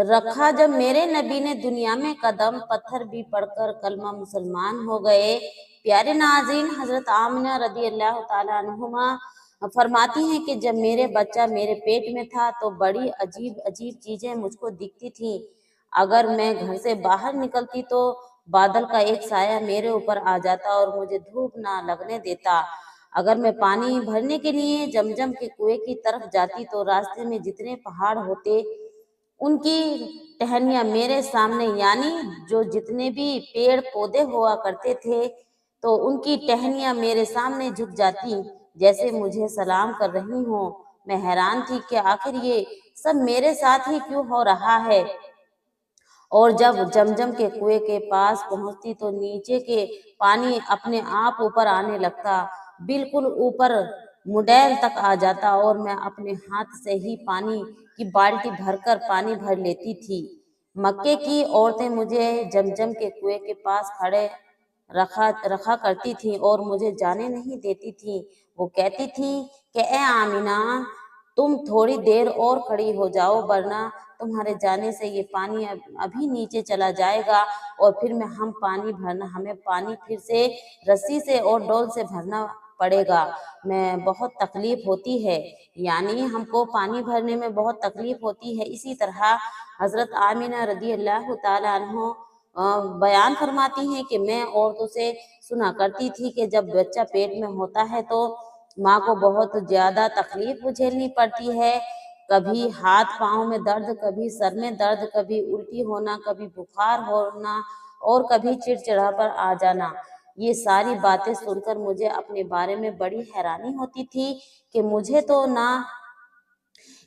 رکھا جب میرے نبی نے دنیا میں قدم، پتھر بھی پڑھ کر کلمہ مسلمان ہو گئے۔ پیارے ناظرین، حضرت آمنہ رضی اللہ تعالیٰ عنہما فرماتی ہیں کہ جب میرے بچہ میرے پیٹ میں تھا تو بڑی عجیب عجیب چیزیں مجھ کو دکھتی تھیں۔ اگر میں گھر سے باہر نکلتی تو بادل کا ایک سایہ میرے اوپر آ جاتا اور مجھے دھوپ نہ لگنے دیتا۔ اگر میں پانی بھرنے کے لیے زمزم کے کنویں کی طرف جاتی تو راستے میں جتنے پہاڑ ہوتے ان کی ٹہنیاں میرے سامنے، یعنی جو جتنے بھی پیڑ پودے ہوا کرتے تھے تو ان کی ٹہنیاں میرے سامنے جھک جاتی جیسے مجھے سلام کر رہی ہوں۔ میں حیران تھی کہ آخر یہ سب میرے ساتھ ہی کیوں ہو رہا ہے، اور جب زمزم کے کنویں کے پاس پہنچتی تو نیچے کے پانی اپنے آپ اوپر آنے لگتا، بالکل اوپر مڈیل تک آ جاتا اور میں اپنے ہاتھ سے ہی پانی کی بالٹی بھر کر پانی بھر لیتی تھی۔ مکے کی عورتیں مجھے زمزم کے کنویں کے پاس کھڑے رکھا کرتی تھیں اور مجھے جانے نہیں دیتی تھیں۔ وہ کہتی تھیں کہ اے آمینہ، تم تھوڑی دیر اور کھڑی ہو جاؤ ورنہ تمہارے جانے سے یہ پانی ابھی نیچے چلا جائے گا اور پھر ہمیں پانی پھر سے رسی سے اور ڈول سے بھرنا پڑے گا، میں بہت تکلیف ہوتی ہے، یعنی ہم کو پانی بھرنے میں بہت تکلیف ہوتی ہے۔ اسی طرح حضرت آمنہ رضی اللہ تعالیٰ عنہ بیان فرماتی ہیں کہ میں عورتوں سے سنا کرتی تھی کہ جب بچہ پیٹ میں ہوتا ہے تو ماں کو بہت زیادہ تکلیف جھیلنی پڑتی ہے، کبھی ہاتھ پاؤں میں درد، کبھی سر میں درد، کبھی الٹی ہونا، کبھی بخار ہونا اور کبھی چڑچڑاپن آ جانا۔ یہ ساری باتیں سن کر مجھے اپنے بارے میں بڑی حیرانی ہوتی تھی کہ مجھے تو نہ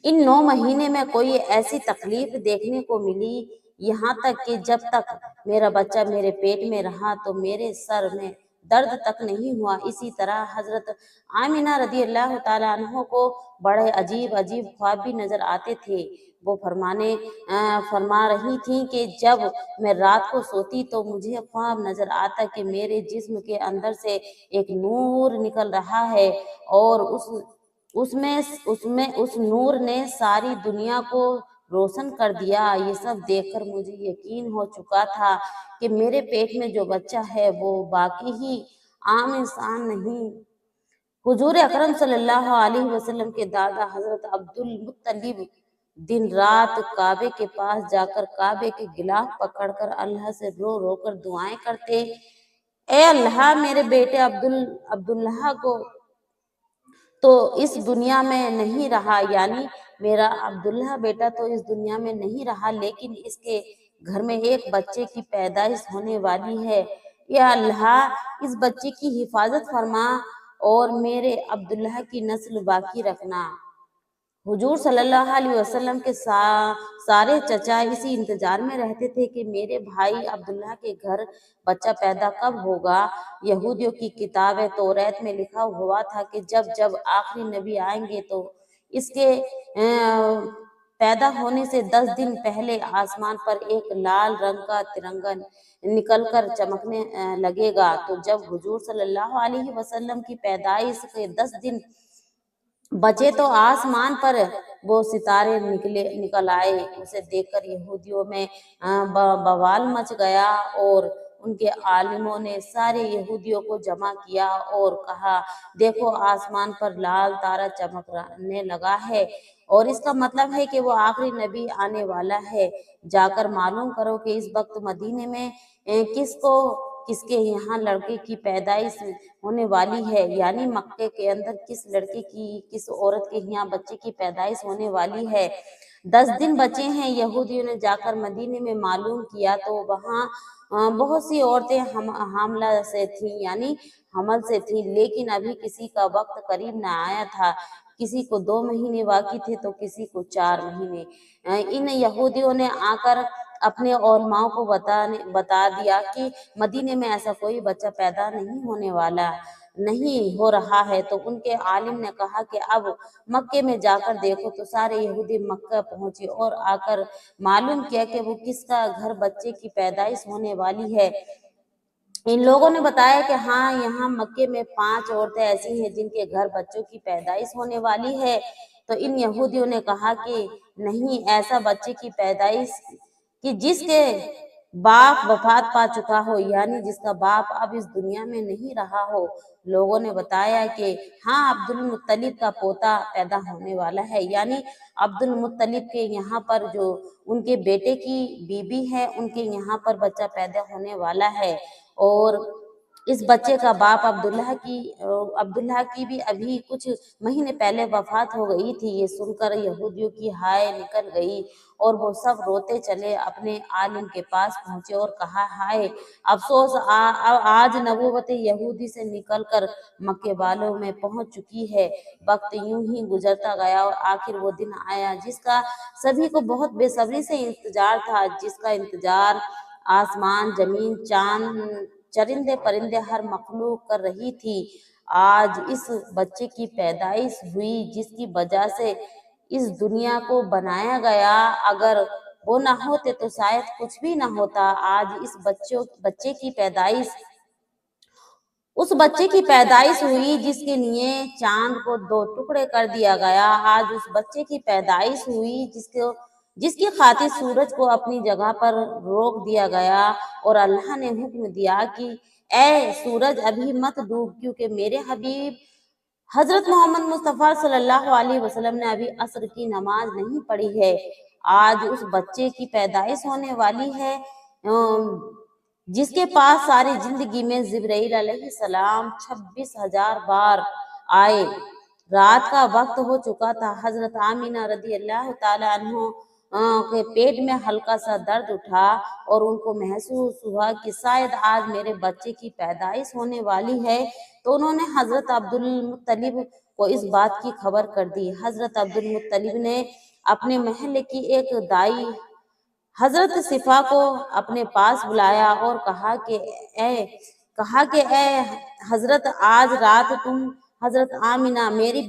ان 9 مہینے میں کوئی ایسی تکلیف دیکھنے کو ملی، یہاں تک کہ جب تک میرا بچہ میرے پیٹ میں رہا تو میرے سر میں درد تک نہیں ہوا۔ اسی طرح حضرت آمنہ رضی اللہ تعالیٰ عنہ کو بڑے عجیب عجیب خواب بھی نظر آتے تھے۔ وہ فرما رہی تھیں کہ جب میں رات کو سوتی تو مجھے خواب نظر آتا کہ میرے جسم کے اندر سے ایک نور نکل رہا ہے اور اس نور نے ساری دنیا کو روشن کر دیا۔ یہ سب دیکھ کر مجھے یقین ہو چکا تھا کہ میرے پیٹ میں جو بچہ ہے وہ باقی ہی عام انسان نہیں۔ حضور اکرم صلی اللہ علیہ وسلم کے دادا حضرت عبد المطلب دن رات کعبے کے پاس جا کر کعبے کے غلاف پکڑ کر اللہ سے رو رو کر دعائیں کرتے، اے اللہ، میرے بیٹے عبداللہ کو تو اس دنیا میں نہیں رہا، یعنی میرا عبداللہ بیٹا تو اس دنیا میں نہیں رہا، لیکن اس کے گھر میں ایک بچے کی پیدائش ہونے والی ہے، یا اللہ اس بچے کی حفاظت فرما اور میرے عبداللہ کی نسل باقی رکھنا۔ حضور صلی اللہ علیہ وسلم کے سارے چچا اسی انتظار میں رہتے تھے کہ میرے بھائی عبداللہ کے گھر بچہ پیدا کب ہوگا۔ یہودیوں کی کتاب توریت میں لکھا ہوا تھا کہ جب آخری نبی آئیں گے تو اس کے پیدا ہونے سے 10 دن پہلے آسمان پر ایک لال رنگ کا ترنگا نکل کر چمکنے لگے گا۔ تو جب حضور صلی اللہ علیہ وسلم کی پیدائش کے 10 دن بچے تو آسمان پر وہ ستارے نکل آئے۔ اسے دیکھ کر یہودیوں میں بوال مچ گیا اور ان کے عالموں نے سارے یہودیوں کو جمع کیا اور کہا، دیکھو آسمان پر لال تارا چمکنے لگا ہے اور اس کا مطلب ہے کہ وہ آخری نبی آنے والا ہے، جا کر معلوم کرو کہ اس وقت مدینے میں کس کے یہاں لڑکے کی پیدائش ہونے والی ہے، یعنی مکے کے اندر کس لڑکے کی، کس عورت کے یہاں بچے کی پیدائش ہونے والی ہے۔ 10 دن بچے ہیں۔ یہودیوں نے جا کر مدینے میں معلوم کیا تو وہاں بہت سی عورتیں حاملہ سے تھیں، یعنی حمل سے تھیں، لیکن ابھی کسی کا وقت قریب نہ آیا تھا، کسی کو 2 مہینے باقی تھے تو کسی کو 4 مہینے۔ ان یہودیوں نے آ کر اپنے علماء کو بتا دیا کہ مدینے میں ایسا کوئی بچہ پیدا نہیں ہو رہا ہے، تو ان کے عالم نے کہا کہ اب مکے میں جا کر دیکھو۔ تو سارے یہودی مکہ پہنچے اور آ کر معلوم کیا کہ وہ کس کا گھر بچے کی پیدائش ہونے والی ہے۔ ان لوگوں نے بتایا کہ ہاں، یہاں مکے میں 5 عورتیں ایسی ہیں جن کے گھر بچوں کی پیدائش ہونے والی ہے۔ تو ان یہودیوں نے کہا کہ نہیں، ایسا بچے کی پیدائش کہ جس کے باپ وفات پا چکا ہو، یعنی جس کا باپ اب اس دنیا میں نہیں رہا ہو۔ لوگوں نے بتایا کہ ہاں، عبد المطلب کا پوتا پیدا ہونے والا ہے، یعنی عبد المطلب کے یہاں پر جو ان کے بیٹے کی بیوی ہے، ان کے یہاں پر بچہ پیدا ہونے والا ہے۔ اور اس بچے کا باپ عبداللہ کی بھی ابھی کچھ مہینے پہلے وفات ہو گئی تھی۔ یہ سن کر یہودیوں کی ہائے نکل گئی اور وہ سب روتے چلے اپنے عالم کے پاس پہنچے اور کہا، ہائے افسوس، آج نبوت یہودی سے نکل کر مکے والوں میں پہنچ چکی ہے۔ وقت یوں ہی گزرتا گیا اور آخر وہ دن آیا جس کا سبھی کو بہت بے صبری سے انتظار تھا، جس کا انتظار آسمان، زمین، چاند، چرندے پرندے ہر مخلوق کر رہی تھی۔ آج اس بچے کی پیدائش ہوئی جس کی وجہ سے اس دنیا کو بنایا گیا۔ اگر وہ نہ ہوتے تو شاید کچھ بھی نہ ہوتا۔ آج اس بچے کی پیدائش اس بچے کی پیدائش ہوئی جس کے لیے چاند کو 2 ٹکڑے کر دیا گیا۔ آج اس بچے کی پیدائش ہوئی جس کی خاطر سورج کو اپنی جگہ پر روک دیا گیا اور اللہ نے حکم دیا کہ اے سورج ابھی مت ڈوب، کیونکہ میرے حبیب حضرت محمد مصطفیٰ صلی اللہ علیہ وسلم نے ابھی عصر کی نماز نہیں پڑھی ہے۔ آج اس بچے کی پیدائش ہونے والی ہے جس کے پاس ساری زندگی میں جبرائیل علیہ السلام 26,000 بار آئے۔ رات کا وقت ہو چکا تھا۔ حضرت آمینہ رضی اللہ تعالی عنہ کے پیٹ میں ہلکا سا درد اٹھا اور ان کو محسوس ہوا کہ شاید آج میرے بچے کی پیدائش ہونے والی ہے، تو انہوں نے حضرت عبد المطلب کو اس بات کی خبر کر دی۔ حضرت عبد المطلب نے اپنے محلے کی ایک دائی حضرت صفا کو اپنے پاس بلایا اور کہا کہ اے حضرت، آج رات تم حضرت آمینہ میری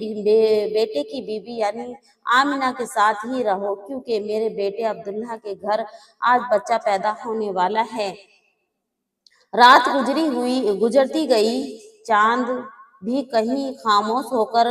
بیٹے کی بیوی یعنی آمینہ کے ساتھ ہی رہو، کیونکہ میرے بیٹے عبداللہ کے گھر آج بچہ پیدا ہونے والا ہے۔ رات گزرتی گئی، چاند بھی کہیں خاموش ہو کر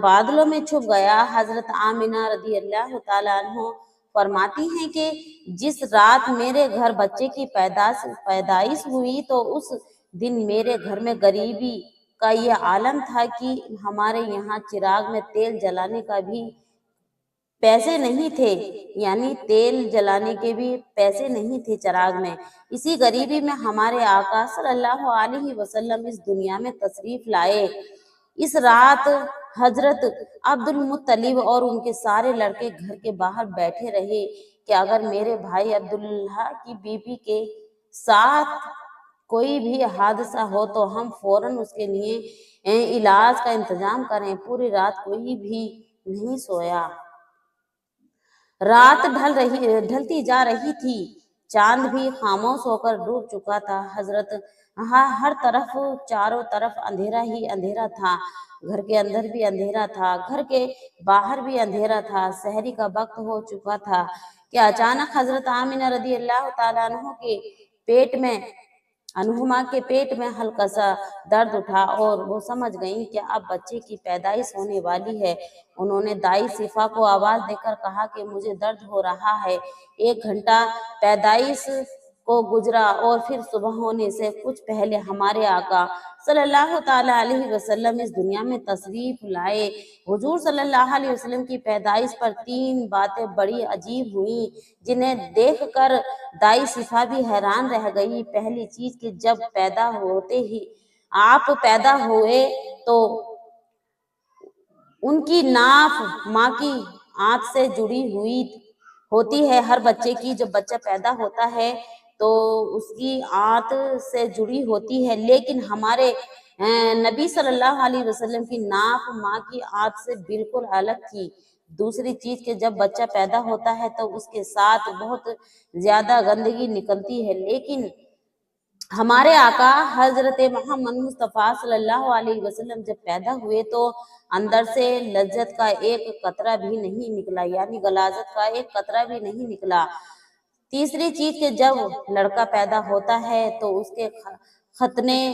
بادلوں میں چھپ گیا۔ حضرت آمینہ رضی اللہ تعالی عنہ فرماتی ہیں کہ جس رات میرے گھر بچے کی پیدائش ہوئی تو اس دن میرے گھر میں غریبی کا یہ عالم تھا کہ ہمارے یہاں چراغ میں تیل جلانے کا بھی پیسے نہیں تھے، یعنی تیل جلانے کے بھی پیسے نہیں تھے چراغ میں۔ اسی غریبی میں ہمارے آقا صلی اللہ علیہ وسلم اس دنیا میں تشریف لائے۔ اس رات حضرت عبد المطلب اور ان کے سارے لڑکے گھر کے باہر بیٹھے رہے کہ اگر میرے بھائی عبداللہ کی بیوی کے ساتھ کوئی بھی حادثہ ہو تو ہم فوراً اس کے لیے علاج کا انتظام کریں۔ پوری رات کوئی بھی نہیں سویا۔ رات ڈھلتی جا رہی تھی، چاند بھی خاموش ہو کر ڈوب چکا تھا۔ ہر طرف چاروں طرف اندھیرا ہی اندھیرا تھا۔ گھر کے اندر بھی اندھیرا تھا، گھر کے باہر بھی اندھیرا تھا۔ سحری کا وقت ہو چکا تھا کہ اچانک حضرت آمینہ رضی اللہ تعالیٰ عنہما کے پیٹ میں ہلکا سا درد اٹھا اور وہ سمجھ گئیں کہ اب بچے کی پیدائش ہونے والی ہے۔ انہوں نے دائی صفا کو آواز دے کر کہا کہ مجھے درد ہو رہا ہے۔ 1 گھنٹہ پیدائش کو گزرا اور پھر صبح ہونے سے کچھ پہلے ہمارے آقا صلی اللہ تعالی علیہ وسلم اس دنیا میں تشریف لائے۔ حضور صلی اللہ علیہ وسلم کی پیدائش پر 3 باتیں بڑی عجیب ہوئیں جنہیں دیکھ کر دائی صفا بھی حیران رہ گئی۔ پہلی چیز کہ جب آپ پیدا ہوئے تو ان کی ناف ماں کی آنت سے جڑی ہوئی ہوتی ہے۔ ہر بچے کی جب بچہ پیدا ہوتا ہے تو اس کی آنت سے جڑی ہوتی ہے، لیکن ہمارے نبی صلی اللہ علیہ وسلم کی ناف ماں کی آنت سے بالکل الگ تھی۔ دوسری چیز کہ جب بچہ پیدا ہوتا ہے تو اس کے ساتھ بہت زیادہ گندگی نکلتی ہے، لیکن ہمارے آقا حضرت محمد مصطفیٰ صلی اللہ علیہ وسلم جب پیدا ہوئے تو اندر سے لذت کا ایک قطرہ بھی نہیں نکلا، یعنی غلاظت کا ایک قطرہ بھی نہیں نکلا۔ تیسری چیز کہ جب لڑکا پیدا ہوتا ہے تو اس کے ختنے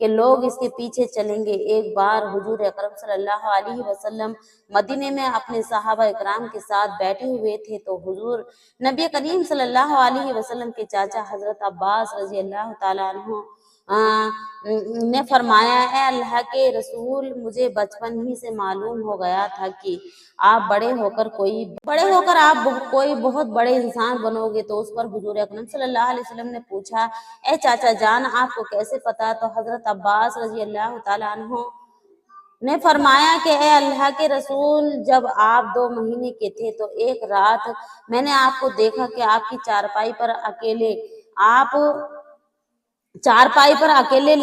کہ لوگ اس کے پیچھے چلیں گے۔ ایک بار حضور اکرم صلی اللہ علیہ وسلم مدینے میں اپنے صحابہ اکرام کے ساتھ بیٹھے ہوئے تھے تو حضور نبی کریم صلی اللہ علیہ وسلم کے چاچا حضرت عباس رضی اللہ تعالیٰ عنہ نے فرمایا، اے اللہ کے رسول، مجھے بچپن ہی سے معلوم ہو گیا تھا کہ آپ بڑے ہو کر آپ کوئی بہت بڑے انسان بنو گے۔ تو اس پر حضور اکرم صلی اللہ علیہ وسلم نے پوچھا، اے چاچا جان، آپ کو کیسے پتا؟ تو حضرت عباس رضی اللہ تعالیٰ عنہ نے فرمایا کہ اے اللہ کے رسول، جب آپ 2 مہینے کے تھے تو ایک رات میں نے آپ کو دیکھا کہ آپ کی چارپائی پر اکیلے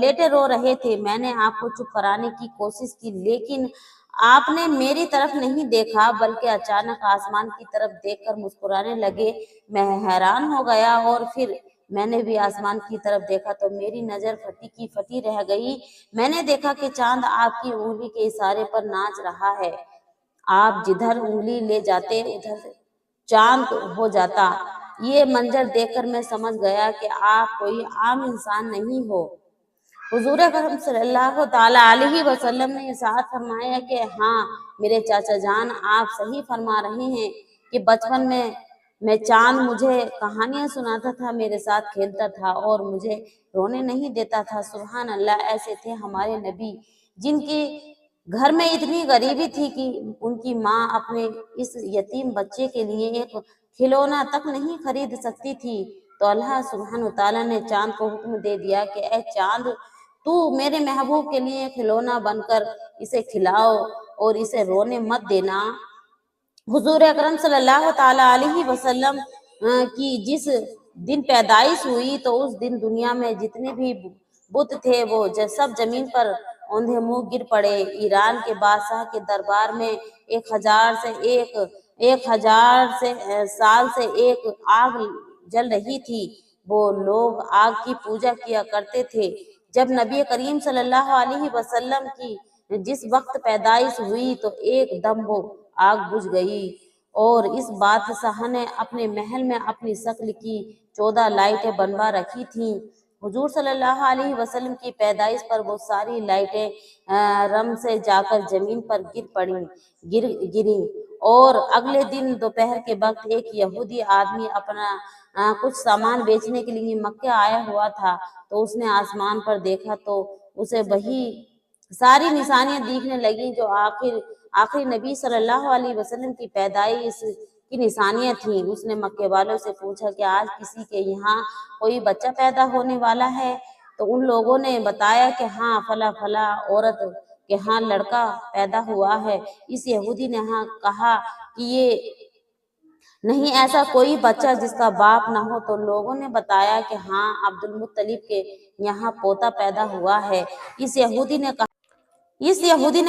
لیٹے رو رہے تھے۔ میں نے آپ کو چپ کرانے کی کوشش کی، لیکن آپ نے میری طرف نہیں دیکھا بلکہ اچانک آسمان کی طرف دیکھ کر مسکرانے لگے۔ میں حیران ہو گیا اور پھر میں نے بھی آسمان کی طرف دیکھا تو میری نظر پھٹی کی پھٹی رہ گئی۔ میں نے دیکھا کہ چاند آپ کی انگلی کے اشارے پر ناچ رہا ہے۔ آپ جدھر انگلی لے جاتے ادھر چاند ہو جاتا۔ یہ منظر دیکھ کر میں سمجھ گیا کہ آپ کوئی عام انسان نہیں ہو۔ حضور اکرم صلی اللہ تعالیٰ علیہ وسلم نے ارشاد فرمایا کہ ہاں میرے چاچا جان، آپ صحیح فرما رہے ہیں کہ بچپن میں چاند مجھے کہانیاں سناتا تھا، میرے ساتھ کھیلتا تھا اور مجھے رونے نہیں دیتا تھا۔ سبحان اللہ، ایسے تھے ہمارے نبی جن کی گھر میں اتنی غریبی تھی کہ ان کی ماں اپنے اس یتیم بچے کے لیے ایک کھلونا تک نہیں خرید سکتی تھی۔ تو اللہ سبحانہ وتعالیٰ نے چاند کو حکم دے دیا کہ اے چاند، تو میرے محبوب کے لیے کھلونا بن کر اسے کھلاؤ اور اسے رونے مت دینا۔ حضور اکرم صلی اللہ تعالیٰ علیہ وسلم کی جس دن پیدائش ہوئی تو اس دن دنیا میں جتنے بھی بت تھے وہ سب زمین پر اوندھے منہ گر پڑے۔ ایران کے بادشاہ کے دربار میں 1000 سال سے ایک آگ جل رہی تھی۔ وہ لوگ آگ کی پوجا کیا کرتے تھے۔ جب نبی کریم صلی اللہ علیہ وسلم کی جس وقت پیدائش ہوئی تو ایک دم وہ آگ بجھ گئی اور اس بادشاہ نے اپنے محل میں اپنی شکل کی 14 لائٹیں بنوا رکھی تھیں۔ حضور صلی اللہ علیہ وسلم کی پیدائش پر وہ ساری لائٹیں رم سے جا کر زمین پر گریں اور اگلے دن دوپہر کے وقت ایک یہودی آدمی اپنا کچھ سامان بیچنے کے لیے مکہ آیا ہوا تھا تو اس نے آسمان پر دیکھا تو اسے وہی ساری نشانیاں دیکھنے لگی جو آخری نبی صلی اللہ علیہ وسلم کی پیدائش کی نشانیاں تھیں۔ اس نے مکے والوں سے پوچھا کہ آج کسی کے یہاں کوئی بچہ پیدا ہونے والا ہے؟ تو ان لوگوں نے بتایا کہ ہاں فلاں عورت کہ ہاں لڑکا پیدا ہوا ہے۔ اس یہودی نے ہاں کہا کہ یہ نہیں ایسا کوئی بچہ جس کا باپ نہ ہو۔ تو لوگوں نے بتایا کہ ہاں عبد المطلب کے یہاں پوتا پیدا ہوا ہے۔ اس یہودی نے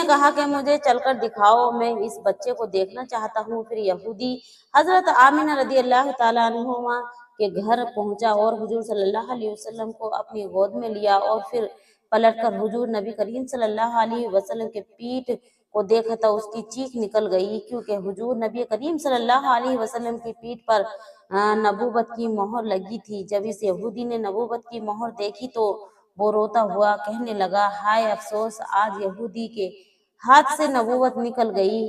کہا کہ مجھے چل کر دکھاؤ، میں اس بچے کو دیکھنا چاہتا ہوں۔ پھر یہودی حضرت آمنہ رضی اللہ تعالیٰ عنہما کے گھر پہنچا اور حضور صلی اللہ علیہ وسلم کو اپنی گود میں لیا اور پھر پلٹ کر حضور نبی کریم صلی اللہ علیہ وسلم کے پیٹھ کو دیکھا تو اس کی چیخ نکل گئی، کیونکہ حضور نبی کریم صلی اللہ علیہ وسلم کی پیٹھ پر نبوت کی مہر لگی تھی۔ جب اس یہودی نے نبوت کی مہر دیکھی تو وہ روتا ہوا کہنے لگا، ہائے افسوس، آج یہودی کے ہاتھ سے نبوت نکل گئی،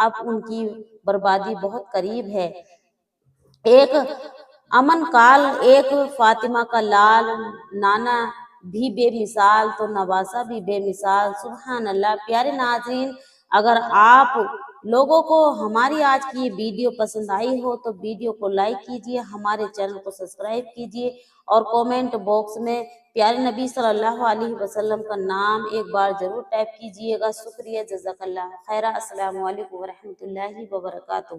اب ان کی بربادی بہت قریب ہے۔ ایک امن کال، ایک فاطمہ کا لال، نانا بھی بے مثال تو نواسہ بھی بے مثال۔ سبحان اللہ۔ پیارے ناظرین، اگر آپ لوگوں کو ہماری آج کی یہ ویڈیو پسند آئی ہو تو ویڈیو کو لائک کیجیے، ہمارے چینل کو سبسکرائب کیجیے اور کومنٹ باکس میں پیارے نبی صلی اللہ علیہ وسلم کا نام ایک بار ضرور ٹائپ کیجیے گا۔ شکریہ، جزاک اللہ خیرہ۔ السلام علیکم ورحمۃ اللہ وبرکاتہ۔